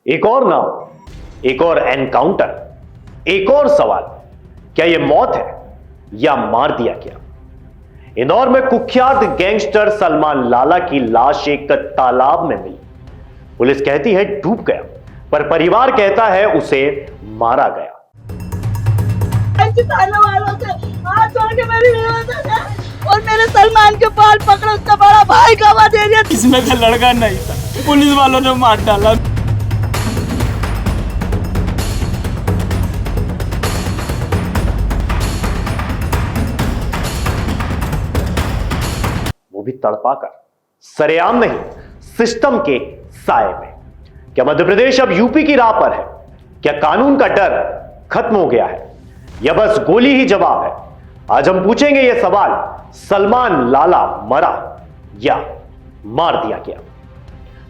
एक और नाम, एक और एनकाउंटर, एक और सवाल, क्या यह मौत है या मार दिया गया? इंदौर में कुख्यात गैंगस्टर सलमान लाला की लाश एक तालाब में मिली। पुलिस कहती है डूब गया, पर परिवार कहता है उसे मारा गया। वालों से हाथ जोड़ के मेरी विरोध है और मेरे सलमान के बाल पकड़ो, उसका बड़ा भाई गवा दे दिया। इसमें से लड़का नहीं था, पुलिस वालों ने मार डाला। वो भी तड़पाकर, सरेआम नहीं, सिस्टम के साए में। क्या मध्य प्रदेश अब यूपी की राह पर है? क्या कानून का डर खत्म हो गया है या बस गोली ही जवाब है? आज हम पूछेंगे यह सवाल, सलमान लाला मरा या मार दिया गया?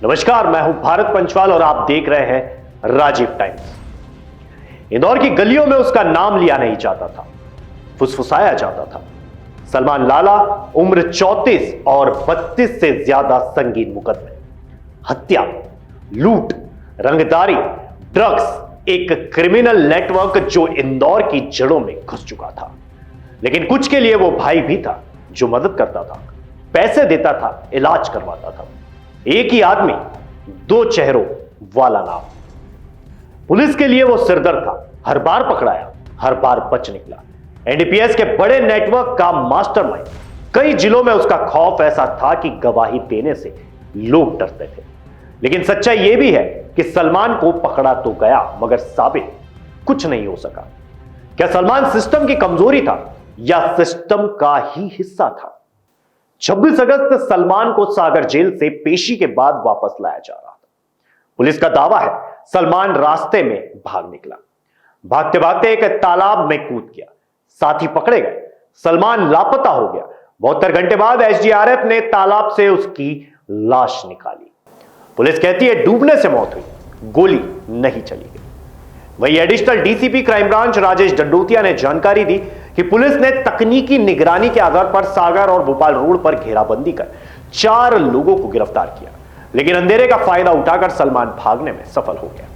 नमस्कार, मैं हूं भारत पंचवाल और आप देख रहे हैं राजीव टाइम्स। इंदौर की गलियों में उसका नाम लिया नहीं जाता था, फुसफुसाया जाता था। सलमान लाला, उम्र 34 और 32 से ज्यादा संगीन मुकदमे, हत्या, लूट, रंगदारी, ड्रग्स, एक क्रिमिनल नेटवर्क जो इंदौर की जड़ों में घुस चुका था। लेकिन कुछ के लिए वो भाई भी था जो मदद करता था, पैसे देता था, इलाज करवाता था। एक ही आदमी, दो चेहरों वाला नाम। पुलिस के लिए वो सिरदर्द था, हर बार पकड़ाया, हर बार बच निकला। एनडीपीएस के बड़े नेटवर्क का मास्टरमाइंड। कई जिलों में उसका खौफ ऐसा था कि गवाही देने से लोग डरते थे। लेकिन सच्चाई यह भी है कि सलमान को पकड़ा तो गया, मगर साबित कुछ नहीं हो सका। क्या सलमान सिस्टम की कमजोरी था या सिस्टम का ही हिस्सा था? 26 अगस्त सलमान को सागर जेल से पेशी के बाद वापस लाया जा रहा था। पुलिस का दावा है सलमान रास्ते में भाग निकला, भागते भागते एक तालाब में कूद गया, साथी पकड़े गए, सलमान लापता हो गया। 72 घंटे बाद एसडीआरएफ ने तालाब से उसकी लाश निकाली। पुलिस कहती है डूबने से मौत हुई, गोली नहीं चली गई। वही additional DCP crime branch Rajesh Dandotiya ने जानकारी दी कि पुलिस ने तकनीकी निगरानी के आधार पर सागर और भोपाल रोड पर घेराबंदी कर 4 लोगों को गिरफ्तार किया। लेकिन अंधेरे का फायदा उठाकर सलमान भागने में सफल हो गया।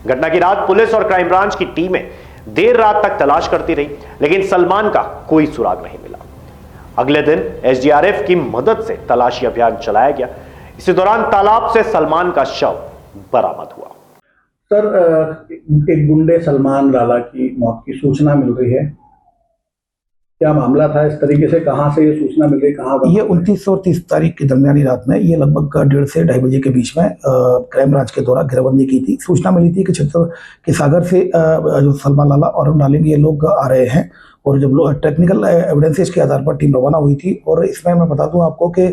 घटना की रात पुलिस और क्राइम ब्रांच की टीमें देर रात तक तलाश करती रही, लेकिन सलमान का कोई सुराग नहीं मिला। अगले दिन एसडीआरएफ की मदद से तलाशी अभियान चलाया गया। इसी दौरान तालाब से सलमान का शव बरामद हुआ। सर, एक गुंडे सलमान लाला की मौत की सूचना मिल रही है, क्या मामला था? इस तरीके से कहां से ये सूचना मिल रही, कहां? ये 29 और 30 तारीख की दरमियानी रात में, ये लगभग 1:30 से 2:30 बजे के बीच में क्राइम ब्रांच के द्वारा घेराबंदी की थी। सूचना मिली थी कि क्षेत्र के सागर से जो सलमान लाला और अरुण डालिंग ये लोग आ रहे हैं, और जब लोग टेक्निकल एविडेंसेस के आधार पर टीम रवाना हुई थी। और इसमें मैं बता दूं आपको कि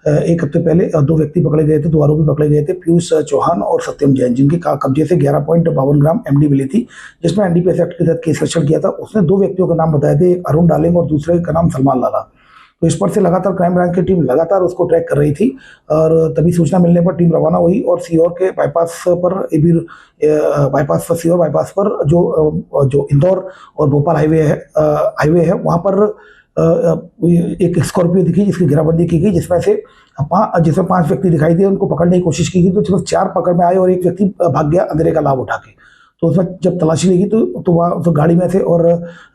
1 हफ्ते पहले 2 व्यक्ति पकड़े गए थे, 2 आरोपी पकड़े गए थे, पीयूष चौहान और सत्यम जैन, जिनके कब्जे से 11.52 ग्राम एमडी मिली थी, जिसमें एनडीपीएस एक्ट के तहत केस रजिस्टर किया था। उसने 2 व्यक्तियों के नाम बताए थे, एक अरुण डालिंग और दूसरे का नाम सलमान लाला। तो इस पर से लगातार क्राइम ब्रांच की टीम लगातार उसको ट्रैक कर रही थी, और तभी सूचना मिलने पर टीम रवाना हुई और सीहोर के बाईपास पर, बाईपास पर, सीहोर बाईपास पर जो इंदौर और भोपाल हाईवे है वहाँ पर एक स्कॉर्पियो दिखी जिसकी घेराबंदी की गई, जिसमें 5 व्यक्ति दिखाई दिए। उनको पकड़ने की कोशिश की गई, तो 4 पकड़ में आए और एक व्यक्ति भाग गया अंधेरे का लाभ उठा के। तो उसमें जब तलाशी लगी तो वहाँ उस गाड़ी में से और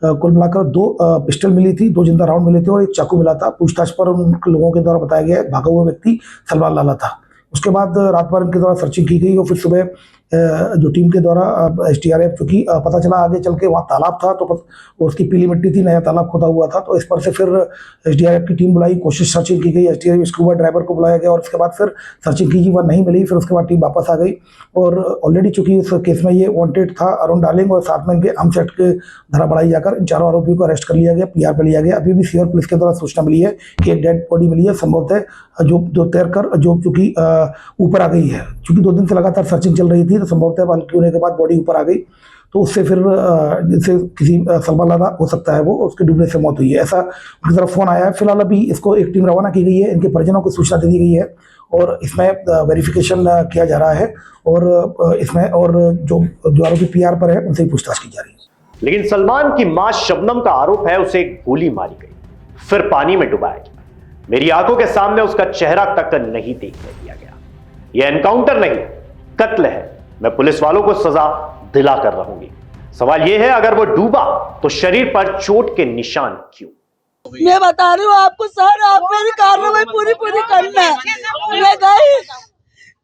कुल मिलाकर 2 पिस्टल मिली थी, 2 जिंदा राउंड मिले थे और एक चाकू मिला था। पूछताछ पर उन लोगों के द्वारा बताया गया भागा हुआ व्यक्ति सलमान लाला था। उसके बाद रात भर इनके द्वारा सर्चिंग की गई और फिर सुबह जो टीम के द्वारा एसडीआरएफ, क्योंकि पता चला आगे चल के वहाँ तालाब था तो उसकी पीली मिट्टी थी, नया तालाब खोदा हुआ था, तो इस पर से फिर एसडीआरएफ की टीम बुलाई, कोशिश सर्चिंग की गई, एसडीआरएफ स्कूबा ड्राइवर को बुलाया गया और उसके बाद फिर सर्चिंग की गई, वह नहीं मिली। फिर उसके बाद टीम वापस आ गई और ऑलरेडी चूंकि इस केस में ये वांटेड था अरुण डालिंग और साथ में इनके आर्म्स एक्ट के धारा बढ़ाई जाकर इन 4 आरोपियों को अरेस्ट कर लिया गया, पीआर पर लिया गया। अभी भी सीहोर पुलिस के द्वारा सूचना मिली है कि एक डेड बॉडी मिली है, संभवतः जो तैरकर जो चूंकि ऊपर आ गई है। चूंकि 2 दिन से लगातार सर्चिंग चल रही थी तो संभवतः हल्की होने के बाद बॉडी ऊपर आ गई, तो उससे फिर जिससे किसी सलमान लाला हो सकता है वो उसके डूबने से मौत हुई है, ऐसा उनकी तरफ फोन आया है। फिलहाल अभी इसको एक टीम रवाना की गई है, इनके परिजनों को सूचना दे दी गई है और इसमें वेरिफिकेशन किया जा रहा है और इसमें और जो आरोपी पीआर पर है उनसे पूछताछ की जा रही है। लेकिन सलमान की मां शबनम का आरोप है उसे गोली मारी गई, फिर पानी में डुबाया गया। मेरी आंखों के सामने उसका चेहरा तक नहीं देखने दिया गया। यह एनकाउंटर नहीं, कत्ल है, मैं पुलिस वालों को सजा दिला कर रहूंगी। सवाल यह है, अगर वो डूबा तो शरीर पर चोट के निशान क्यों? मैं बता रही हूँ आपको सर, आप मेरी कार्रवाई पूरी करना है। मैं गई,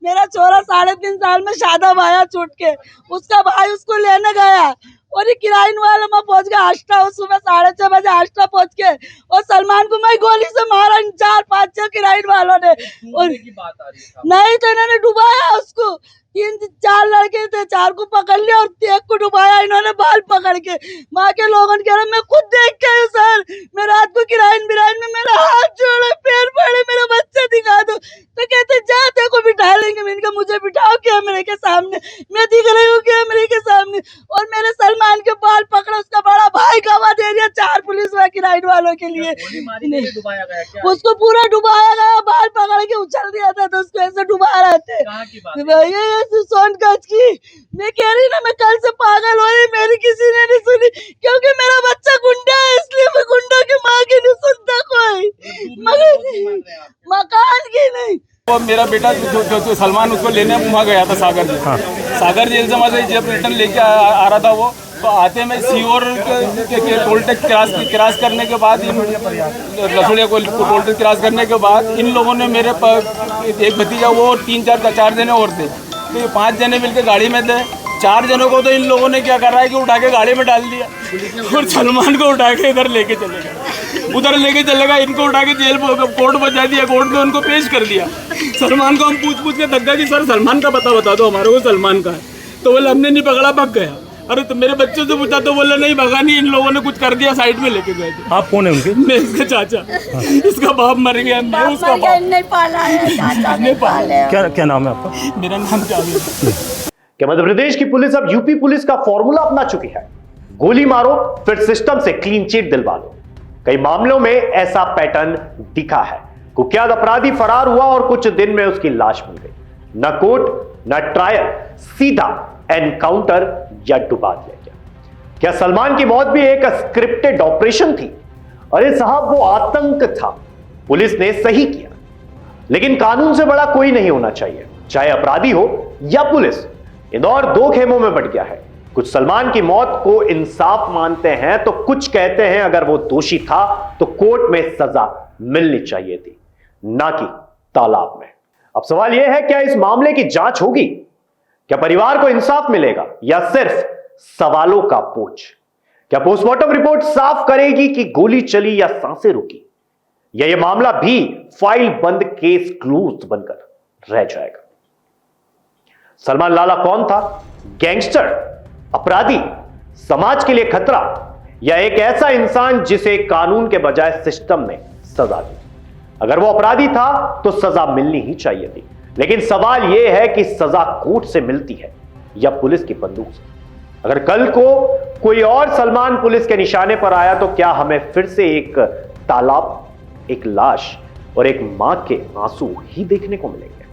मेरा छोरा 3.5 साल में शादाब आया छूट के, उसका भाई उसको लेने गया और ये किराइन वाला मैं पहुंच गया आष्टा, सुबह 6:30 बजे आष्टा पहुंच के, और सलमान को मैं गोली से मारा 4-5 किराइन वालों ने। और नहीं तो इन्होंने डुबाया उसको, 3-4 लड़के थे, 4 को पकड़ लिया और 1 को डुबाया इन्होंने बाल पकड़ के। माँ के लोगों ने कह रहे मैं खुद देख के आयु सर, मैं रात को किराइन में मेरा हाथ जोड़े पैर पड़े, मेरा बच्चा दिखा दो, तो कहते जा देखो बिठा लेंगे। मैंने कहा मुझे बिठाओ कैमरे के सामने, मैं दिख रही हूँ कैमरे के सामने। और मेरे सलमान के बाल पकड़ा, उसका बड़ा भाई गवाह दे दिया 4 पुलिस व किराइन वालों के लिए। उसको पूरा डुबाया गया, बाल पकड़ के उछल दिया था, तो उसको ऐसे डुबा रहे थे। सोनगंज की, मैं कह रही ना, मैं कल से पागल हो रही, मेरी किसी ने नहीं सुनी, क्योंकि मेरा बच्चा गुंडा है, इसलिए मैं गुंडों की माँ की नहीं सुनता कोई, मगर मकान की नहीं। वो मेरा बेटा जो सलमान उसको लेने वहाँ गया था सागर जेल। सागर जेल से वहाँ जब रिटर्न लेके आ रहा था वो, तो आते में सीओर के टोल टैक्स क्रॉस करने के बाद, लसुड़िया को टोल टैक्स क्रॉस करने के बाद इन लोगों ने मेरे एक भतीजा वो और 3-4 जने और थे, तो ये 5 जने मिलकर गाड़ी में थे। 4 जनों को तो इन लोगों ने क्या कर रहा है कि उठा के गाड़ी में डाल दिया और सलमान को उठा के इधर लेके चलेगा, इनको उठा के जेल कोर्ट पहुंचा दिया, कोर्ट में उनको पेश कर दिया। सलमान को हम पूछ के थक गए कि सर सलमान का पता बता दो हमारे को, सलमान का है, तो बोले हमने नहीं पकड़ा, भाग गया। अरे तो मेरे बच्चों से पूछा तो बोले नहीं भगा नहीं, इन लोगों ने कुछ कर दिया, साइड में लेके गए थे। आप कौन है उनके? मैं इसका चाचा, इसका बाप मर गया, मैं उसका बाप नहीं पाला है, चाचा नहीं पाले। क्या नाम है आपका? मेरा नाम जावेद। क्या मध्य प्रदेश की पुलिस अब यूपी पुलिस का फॉर्मूला अपना चुकी है? गोली मारो फिर सिस्टम से क्लीन चिट दिलवा लो। कई मामलों में ऐसा पैटर्न दिखा है। कुख्यात अपराधी फरार हुआ और कुछ दिन में उसकी लाश मिल गई। न कोर्ट न ट्रायल, सीधा एनकाउंटर या डुबा दिया गया। क्या सलमान की मौत भी एक स्क्रिप्टेड ऑपरेशन थी? अरे साहब, वो आतंक था। पुलिस ने सही किया, लेकिन कानून से बड़ा कोई नहीं होना चाहिए, चाहे अपराधी हो या पुलिस। इंदौर 2 खेमों में बट गया है। कुछ सलमान की मौत को इंसाफ मानते हैं, तो कुछ कहते हैं अगर वो दोषी था तो कोर्ट में सजा मिलनी चाहिए थी, ना कि तालाब में। अब सवाल यह है, क्या इस मामले की जांच होगी? क्या परिवार को इंसाफ मिलेगा या सिर्फ सवालों का बोझ? क्या पोस्टमार्टम रिपोर्ट साफ करेगी कि गोली चली या सांसें रुकी, या यह मामला भी फाइल बंद केस क्लोज बनकर रह जाएगा? सलमान लाला कौन था? गैंगस्टर, अपराधी, समाज के लिए खतरा, या एक ऐसा इंसान जिसे कानून के बजाय सिस्टम ने सजा दी? अगर वो अपराधी था तो सजा मिलनी ही चाहिए थी, लेकिन सवाल यह है कि सजा कोर्ट से मिलती है या पुलिस की बंदूक से? अगर कल को कोई और सलमान पुलिस के निशाने पर आया तो क्या हमें फिर से एक तालाब, एक लाश और एक मां के आंसू ही देखने को मिलेंगे?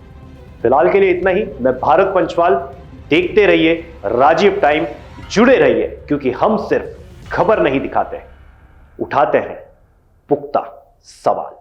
फिलहाल के लिए इतना ही। मैं भारत पंचवाल, देखते रहिए राजीव टाइम, जुड़े रहिए, क्योंकि हम सिर्फ खबर नहीं दिखाते हैं, उठाते हैं पुख्ता सवाल।